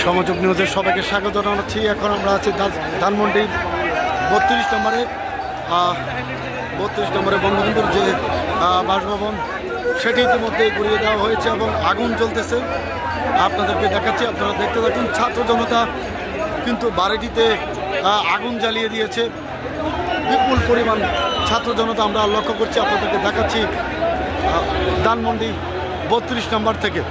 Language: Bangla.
সমাজক নিউজের সবাইকে স্বাগত জানাচ্ছি। এখন আমরা আছি ধানমন্ডির 32 নম্বরে 32 নম্বরে বঙ্গবন্ধুর যে বাসভবন সেটি ইতিমধ্যে ঘুরিয়ে দেওয়া হয়েছে এবং আগুন জ্বলতেছে। আপনাদেরকে দেখাচ্ছি, আপনারা দেখতে থাকুন। ছাত্র জনতা কিন্তু বাড়িটিতে আগুন জ্বালিয়ে দিয়েছে, বিপুল পরিমাণ ছাত্র জনতা আমরা লক্ষ্য করছি। আপনাদেরকে দেখাচ্ছি ধানমন্ডি 32 নম্বর থেকে।